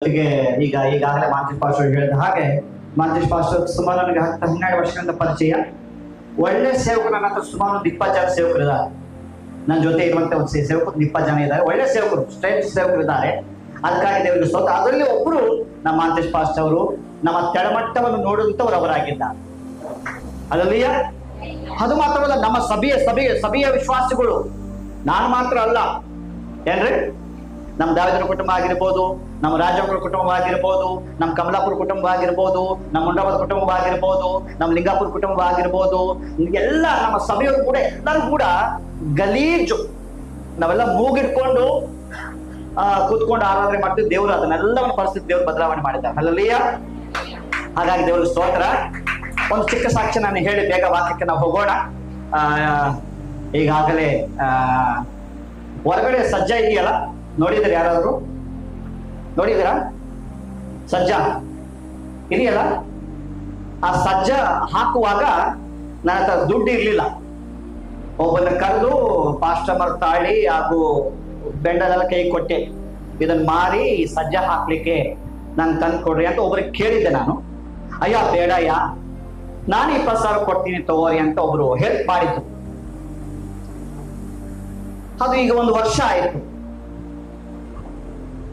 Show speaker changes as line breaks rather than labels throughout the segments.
ಜೊತೆಗೆ ಈಗಾಗಲೇ ಮಾಂತೇಶ್ ಪಾಸ್ಟರ್ ಹೇಳಿದ ಹಾಗೆ ಮಾಂತೇಶ್ ಪಾಸ್ಟರ್ ಸುಮಾರು ನನಗೆ 10-12 ವರ್ಷಗಳಿಂದ ಪರಿಚಯ. ಒಳ್ಳೆ ಸೇವಕರು, ನನ್ನ ಹತ್ರ ಸುಮಾರು 20 ಜನ ಸೇವಕರು ಇದ್ದಾರೆ. ನನ್ನ ಜೊತೆ ಇರುವಂತ ಒಂದು ಸೇವಕರು 20 ಜನ ಇದ್ದಾರೆ. ಒಳ್ಳೆ ಸೇವಕರು, ಸ್ಟ್ರೇಟ್ ಸೇವಕರು ಇದ್ದಾರೆ. ಅದಕ್ಕಾಗಿ ದೇವರಿಗೆ ಸ್ತೋತ್ರ. ಅದರಲ್ಲಿ ಒಬ್ಬರು ನಮ್ಮ ಮಾಂತೇಶ್ ಪಾಸ್ಟರ್ ಅವರು ನಮ್ಮ ತೆಳಮಟ್ಟವನ್ನು ನೋಡುವಂತವ್ರು ಅವರಾಗಿದ್ದಾರೆ. ಅದರಲ್ಲಿ ಅದು ಮಾತ್ರವಲ್ಲ, ನಮ್ಮ ಸಭೆಯ ವಿಶ್ವಾಸಿಗಳು, ನಾನು ಮಾತ್ರ ಅಲ್ಲ ಏನ್ರಿ, ನಮ್ಮ ದಾವಿದರ ಕುಟುಂಬ ಆಗಿರ್ಬೋದು, ನಮ್ಮ ರಾಜಮಕ್ಕಳ ಕುಟುಂಬ ಆಗಿರ್ಬೋದು, ನಮ್ಮ ಕಮಲಾಪುರ ಕುಟುಂಬ ಆಗಿರ್ಬೋದು, ನಮ್ಮ ಮುಂಡಾವದ ಕುಟುಂಬ ಆಗಿರ್ಬೋದು, ನಮ್ಮ ಲಿಂಗಾಪುರ ಕುಟುಂಬ ಆಗಿರ್ಬೋದು, ಎಲ್ಲ ನಮ್ಮ ಸಭೆಯವರು ಕೂಡ ಎಲ್ಲರೂ ಕೂಡ ಗಲೀಜು ನಾವೆಲ್ಲ ಮೂಗಿಡ್ಕೊಂಡು ಕೂತ್ಕೊಂಡು ಆರಾಧನೆ ಮಾಡ್ತೀವಿ. ದೇವರು ಅದನ್ನೆಲ್ಲವನ್ನು ಪರಿಸ್ಥಿತಿ ದೇವರು ಬದಲಾವಣೆ ಮಾಡಿದ್ದಾರೆ. ಹಲ್ಲೆಲೂಯ. ಹಾಗಾಗಿ ದೇವರ ಸ್ತೋತ್ರ. ಒಂದು ಚಿಕ್ಕ ಸಾಕ್ಷಿ ನಾನು ಹೇಳಿ ಬೇಗ ವಾಕ್ಯಕ್ಕೆ ನಾವು ಹೋಗೋಣ. ಈಗಾಗಲೇ ಹೊರಗಡೆ ಸಜ್ಜ ಇದೆಯಲ್ಲ, ನೋಡಿದ್ರೆ ಯಾರಾದ್ರು ನೋಡಿದಿರಾ? ಸಜ್ಜ ಇದೆಯಲ್ಲ, ಆ ಸಜ್ಜ ಹಾಕುವಾಗ ನನ್ನ ಹತ್ರ ದುಡ್ಡು ಇರ್ಲಿಲ್ಲ. ಒಬ್ಬನ ಕರೆದು ಪಾಸ್ಟಮರ್ ತಾಳಿ ಹಾಗೂ ಬೆಂಡದೆಲ್ಲ ಕೈ ಕೊಟ್ಟೆ, ಇದನ್ನ ಮಾರಿ ಸಜ್ಜ ಹಾಕ್ಲಿಕ್ಕೆ ನಾನು ತಂದು ಕೊಡ್ರಿ ಅಂತ ಒಬ್ರಿಗೆ ಕೇಳಿದ್ದೆ ನಾನು. ಅಯ್ಯ ಬೇಡಯ್ಯ, ನಾನು 20,000 ಕೊಡ್ತೀನಿ ತಗೋರಿ ಅಂತ ಒಬ್ರು ಹೆಲ್ಪ್ ಮಾಡಿದ್ರು. ಅದು ಈಗ 1 ವರ್ಷ ಆಯ್ತು.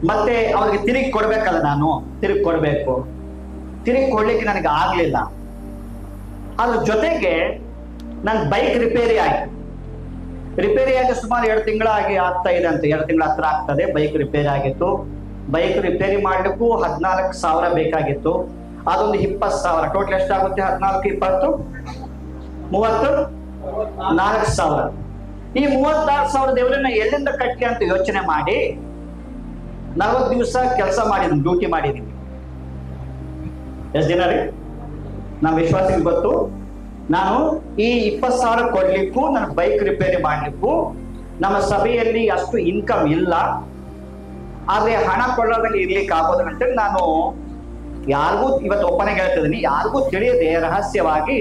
ಮತ್ತೆ ಅವ್ರಿಗೆ ತಿರುಗಿ ಕೊಡ್ಬೇಕಲ್ಲ, ನಾನು ತಿರುಗಿ ಕೊಡ್ಬೇಕು. ತಿರುಗಿ ಕೊಡ್ಲಿಕ್ಕೆ ನನಗೆ ಆಗ್ಲಿಲ್ಲ. ಅದ್ರ ಜೊತೆಗೆ ನನ್ನ ಬೈಕ್ ರಿಪೇರಿ ಆಯ್ತು. ರಿಪೇರಿ ಆಗಿ ಸುಮಾರು 2 ತಿಂಗಳಾಗಿ ಆಗ್ತಾ ಇದೆ ಅಂತ, 2 ತಿಂಗಳ ಹತ್ರ ಆಗ್ತದೆ. ಬೈಕ್ ರಿಪೇರಿ ಆಗಿತ್ತು. ಬೈಕ್ ರಿಪೇರಿ ಮಾಡ್ಲಿಕ್ಕೂ 14,000 ಬೇಕಾಗಿತ್ತು. ಅದೊಂದು 20,000. ಟೋಟಲ್ ಎಷ್ಟಾಗುತ್ತೆ? 14, 20, 30, 4,000. ಈ 36,000 ದೇವರನ್ನ ಎಲ್ಲಿಂದ ಕಟ್ಟಿ ಅಂತ ಯೋಚನೆ ಮಾಡಿ 40 ದಿವಸ ಕೆಲಸ ಮಾಡಿದ್ದೀನಿ, ಡ್ಯೂಟಿ ಮಾಡಿದ್ದೀನಿ. ಎಷ್ಟು ದಿನ ರೀ? ನಮ್ಮ ವಿಶ್ವಾಸಿಗೆ ಗೊತ್ತು. ನಾನು ಈ 20,000 ಕೊಡ್ಲಿಕ್ಕೂ, ನನ್ನ ಬೈಕ್ ರಿಪೇರಿ ಮಾಡ್ಲಿಕ್ಕೂ ನಮ್ಮ ಸಭೆಯಲ್ಲಿ ಅಷ್ಟು ಇನ್ಕಮ್ ಇಲ್ಲ. ಆದ್ರೆ ಹಣ ಕೊಳ್ಳೋದ್ರಲ್ಲಿ ಇರ್ಲಿಕ್ಕೆ ಆಗೋದಿಲ್ಲ ಅಂತೇಳಿ ನಾನು ಯಾರಿಗೂ ಇವತ್ತು ಒಪ್ಪನೆಗೆ ಹೇಳ್ತಿದ್ದೀನಿ, ಯಾರಿಗೂ ತಿಳಿಯದೆ ರಹಸ್ಯವಾಗಿ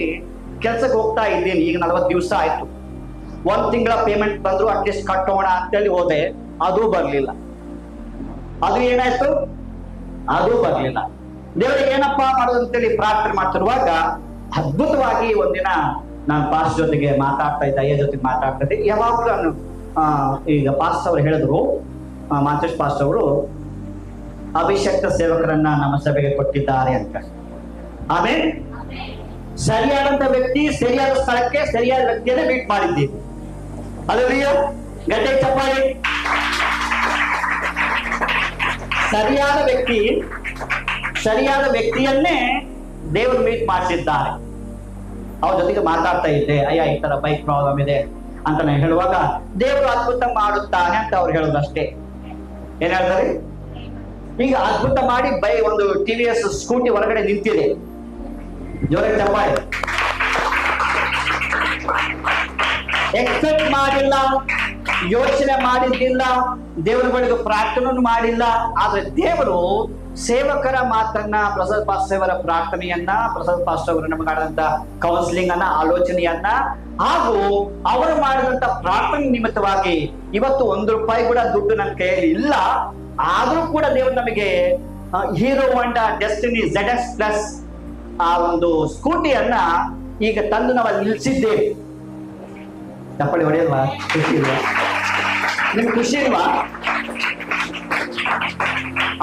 ಕೆಲ್ಸಕ್ಕೆ ಹೋಗ್ತಾ ಇದ್ದೀನಿ. ಈಗ 40 ದಿವಸ ಆಯ್ತು. 1 ತಿಂಗಳ ಪೇಮೆಂಟ್ ಬಂದ್ರು ಅಟ್ಲೀಸ್ಟ್ ಕಟ್ಟೋಣ ಅಂತೇಳಿ ಹೋದೆ, ಅದು ಬರ್ಲಿಲ್ಲ. ಅದು ಏನಾಯ್ತು? ಅದು ಬರ್ಲಿಲ್ಲ. ದೇವರಿಗೆ ಏನಪ್ಪ ಮಾಡೋದು ಅಂತೇಳಿ ಪ್ರಾರ್ಥನೆ ಮಾಡ್ತಿರುವಾಗ ಅದ್ಭುತವಾಗಿ ಒಂದಿನ ನಾನು ಪಾಸ್ಟ್ ಜೊತೆಗೆ ಮಾತಾಡ್ತಾ ಇದ್ದೆ, ಅಯ್ಯ ಜೊತೆಗೆ ಮಾತಾಡ್ತಾ ಇದ್ದೆ. ಯಾವಾಗಲೂ ನಾನು ಈಗ ಪಾಸ್ಟ್ ಅವರು ಹೇಳಿದ್ರು, ಮಾಂತೇಶ್ ಪಾಸ್ಟ್ ಅವರು ಅಭಿಷಕ್ತ ಸೇವಕರನ್ನ ನಮ್ಮ ಸಭೆಗೆ ಕೊಟ್ಟಿದ್ದಾರೆ ಅಂತ. ಆಮೇಲೆ ಸರಿಯಾದಂತ ವ್ಯಕ್ತಿ ಸರಿಯಾದ ಸ್ಥಳಕ್ಕೆ ಸರಿಯಾದ ವ್ಯಕ್ತಿಯನ್ನೇ ಮೀಟ್ ಮಾಡಿದ್ದೀವಿ. ಅಲ್ಲರಿಯ ಗಟ್ಟೆ ಚಪ್ಪಾಳಿ. ಸರಿಯಾದ ವ್ಯಕ್ತಿಯನ್ನೇ ದೇವರು ಮೀಟ್ ಮಾಡಿಸಿದ್ದಾರೆ. ಅವ್ರ ಜೊತೆಗೆ ಮಾತಾಡ್ತಾ ಇದ್ದೆ, ಅಯ್ಯ ಈ ತರ ಬೈಕ್ ಪ್ರಾಬ್ಲಮ್ ಇದೆ ಅಂತ ನಾನು ಹೇಳುವಾಗ ದೇವರು ಅದ್ಭುತ ಮಾಡುತ್ತಾನೆ ಅಂತ ಅವ್ರು ಹೇಳೋದು ಅಷ್ಟೇ. ಏನ್ ಹೇಳ್ತಾರೆ? ಈಗ ಅದ್ಭುತ ಮಾಡಿ ಒಂದು TVS ಸ್ಕೂಟಿ ಹೊರಗಡೆ ನಿಂತಿದೆ. ಜೋರಾಗಿ ಚಪ್ಪಾಳೆ. ಎಕ್ಸ್ಪೆಕ್ಟ್ ಮಾಡಿಲ್ಲ, ಯೋಚನೆ ಮಾಡಿದ್ದಿಲ್ಲ, ದೇವರ ಬಳಿಗೆ ಪ್ರಾರ್ಥನೆ ಮಾಡಿಲ್ಲ. ಆದ್ರೆ ದೇವರು ಸೇವಕರ ಮಾತನ್ನ, ಪ್ರಸಾದ್ ಪಾಸ್ಟರ್ ಅವರ ಪ್ರಾರ್ಥನೆಯನ್ನ, ಪ್ರಸಾದ್ ಪಾಸ್ಟರ್ ಅವರು ನಮಗಾದಂತ ಕೌನ್ಸಿಲಿಂಗ್ ಅನ್ನ, ಆಲೋಚನೆಯನ್ನ ಹಾಗೂ ಅವರು ಮಾಡಿದಂತ ಪ್ರಾರ್ಥನೆ ನಿಮಿತ್ತವಾಗಿ ಇವತ್ತು 1 ರೂಪಾಯಿ ಕೂಡ ದುಡ್ಡು ನನ್ನ ಕೈಯಲ್ಲಿ ಇಲ್ಲ. ಆದ್ರೂ ಕೂಡ ದೇವರು ನಮಗೆ ಹೀರೋ ಹೋಂಡಾ ಡೆಸ್ಟಿನಿ ZX+ ಆ ಒಂದು ಸ್ಕೂಟಿಯನ್ನ ಈಗ ತಂದು ನಾವು ಅಲ್ಲಿ ನಿಲ್ಸಿದ್ದೇವೆ. ಚಪ್ಪಳಿ ಹೊಡೆಯಲ್ವಾ? ಖುಷಿ ಇಲ್ವಾ? ನಿಮ್ಗೆ ಖುಷಿ ಇಲ್ವಾ?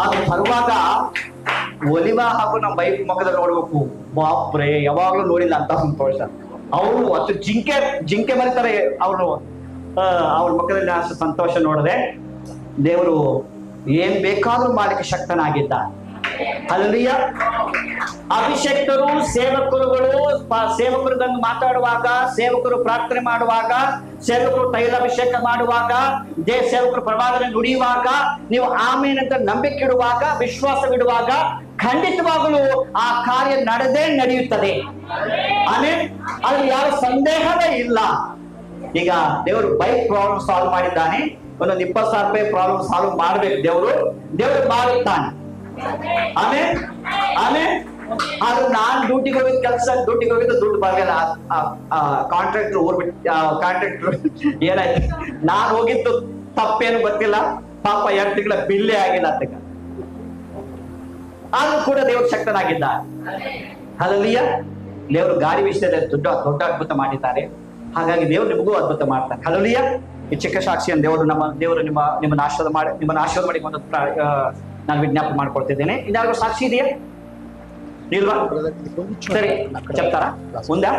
ಅದು ಬರುವಾಗ ಒಲಿವ ಹಾಗೂ ನಮ್ಮ ಬೈಕ್ ಮುಖದಲ್ಲಿ ನೋಡ್ಬೇಕು. ಬಾಪ್ರೆ, ಯಾವಾಗ್ಲೂ ನೋಡಿಲ್ಲ ಅಂತ ಸಂತೋಷ. ಅವರು ಅಷ್ಟು ಜಿಂಕೆ ಬರೀತಾರೆ ಅವರು, ಅವ್ರ ಮುಖದಲ್ಲಿ ಅಷ್ಟು ಸಂತೋಷ ನೋಡಿದೆ. ದೇವರು ಏನ್ ಬೇಕಾದ್ರೂ ಮಾಡಲಿಕ್ಕೆ ಶಕ್ತನಾಗಿದ್ದ. ಹಲ್ಲೆಲೂಯ. ಅಭಿಷಕ್ತರು, ಸೇವಕರು ಬಂದು ಮಾತಾಡುವಾಗ, ಸೇವಕರು ಪ್ರಾರ್ಥನೆ ಮಾಡುವಾಗ, ಸೇವಕರು ತೈಲಾಭಿಷೇಕ ಮಾಡುವಾಗ, ಸೇವಕರು ಪ್ರವಾದನೆ ನುಡಿಯುವಾಗ, ನೀವು ಆಮೇಲೆ ಅಂತ ನಂಬಿಕೆ ಇಡುವಾಗ, ವಿಶ್ವಾಸವಿಡುವಾಗ ಖಂಡಿತವಾಗಲೂ ಆ ಕಾರ್ಯ ನಡೆಯುತ್ತದೆ. ಆಮೇಲೆ ಅಲ್ಲಿ ಯಾವ ಸಂದೇಹವೇ ಇಲ್ಲ. ಈಗ ದೇವರು ಬೈಕ್ ಪ್ರಾಬ್ಲಮ್ ಸಾಲ್ವ್ ಮಾಡಿದ್ದಾನೆ. ಒಂದೊಂದು 20,000 ರೂಪಾಯಿ ಪ್ರಾಬ್ಲಮ್ ಸಾಲ್ವ್ ಮಾಡ್ಬೇಕು. ದೇವರು ಮಾಡುತ್ತಾನೆ. ಆಮೇಲೆ ಆದ್ರೆ ನಾನ್ ಡ್ಯೂಟಿಗೆ ಹೋಗಿದ್ದು ದುಡ್ಡು ಬರಲಿಲ್ಲ. ಕಾಂಟ್ರಾಕ್ಟರ್ ಏನಾಯ್ತು, ನಾನ್ ಹೋಗಿದ್ದು ತಪ್ಪೇನು ಗೊತ್ತಿಲ್ಲ. ಪಾಪ 2 ತಿಂಗಳ ಬಿಲ್ಲೇ ಆಗಿಲ್ಲ. ಕೂಡ ದೇವರು ಶಕ್ತನಾಗಿದ್ದ. ಹಲ್ಲೆಲೂಯ. ದೇವರು ಗಾಳಿ ವಿಷಯದಲ್ಲಿ ದೊಡ್ಡ ದೊಡ್ಡ ಅದ್ಭುತ ಮಾಡಿದ್ದಾರೆ. ಹಾಗಾಗಿ ದೇವರು ನಿಮಗೂ ಅದ್ಭುತ ಮಾಡ್ತಾರೆ. ಹಲ್ಲೆಲೂಯ. ಈ ಚಿಕ್ಕ ಸಾಕ್ಷಿಯನ್ನು ದೇವರು ನಿಮ್ಮನ್ನ ಆಶೀರ್ವಾದ ಮಾಡಿ ಒಂದು ನಾನು ವಿಜ್ಞಾಪನೆ ಮಾಡ್ಕೊಳ್ತಿದ್ದೇನೆ. ಇನ್ಯಾರಿಗೂ ಸಾಕ್ಷಿ ಇದೆಯಾ? ಇಲ್ವಾ? ಸರಿ, చెప్తారా? ఉందా?